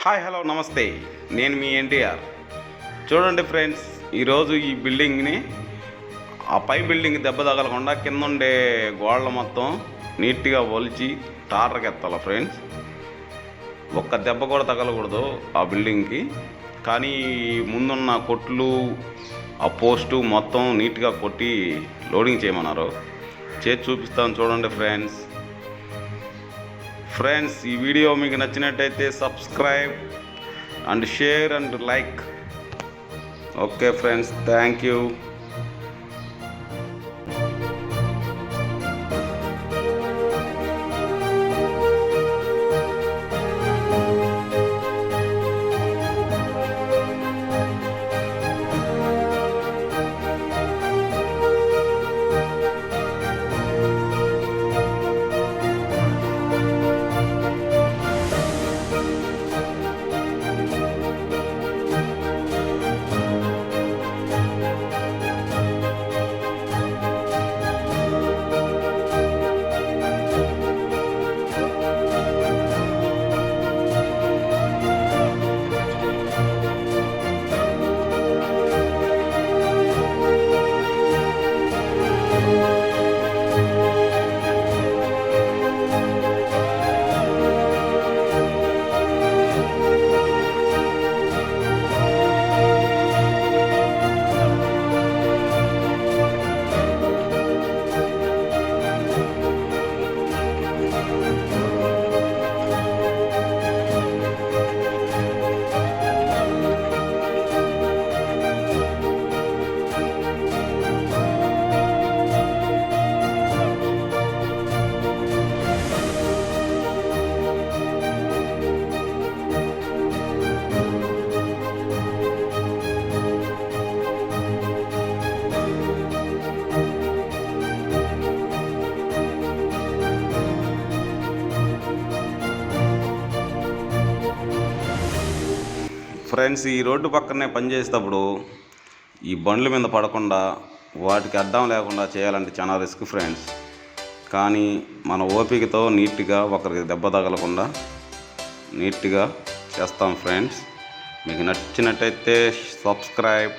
Hi hello నమస్తే, నేను మీ ఎన్టీఆర్. చూడండి ఫ్రెండ్స్, ఈరోజు ఈ బిల్డింగ్ని ఆ పై బిల్డింగ్ దెబ్బ తగలకుండా కింద ఉండే గోడలు మొత్తం నీట్గా ఒలిచి టార్కి ఎత్తాలి ఫ్రెండ్స్. ఒక్క దెబ్బ కూడా తగలకూడదు ఆ బిల్డింగ్కి. కానీ ముందున్న కొట్లు ఆ పోస్టు మొత్తం నీట్గా కొట్టి లోడింగ్ చేయమన్నారు. చేసి చూపిస్తాను చూడండి ఫ్రెండ్స్. ఈ వీడియో మీకు నచ్చినట్టయితే subscribe and share and like. Okay friends, thank you. Friends, ఈ రోడ్డు పక్కనే పనిచేసేటప్పుడు ఈ బండ్ల మీద పడకుండా వాటికి అడ్డం లేకుండా చేయాలంటే చాలా రిస్క్ ఫ్రెండ్స్. కానీ మన ఓపికతో నీట్గా ఒకరికి దెబ్బ తగలకుండా నీట్గా చేస్తాం ఫ్రెండ్స్. మీకు నచ్చినట్టయితే సబ్స్క్రైబ్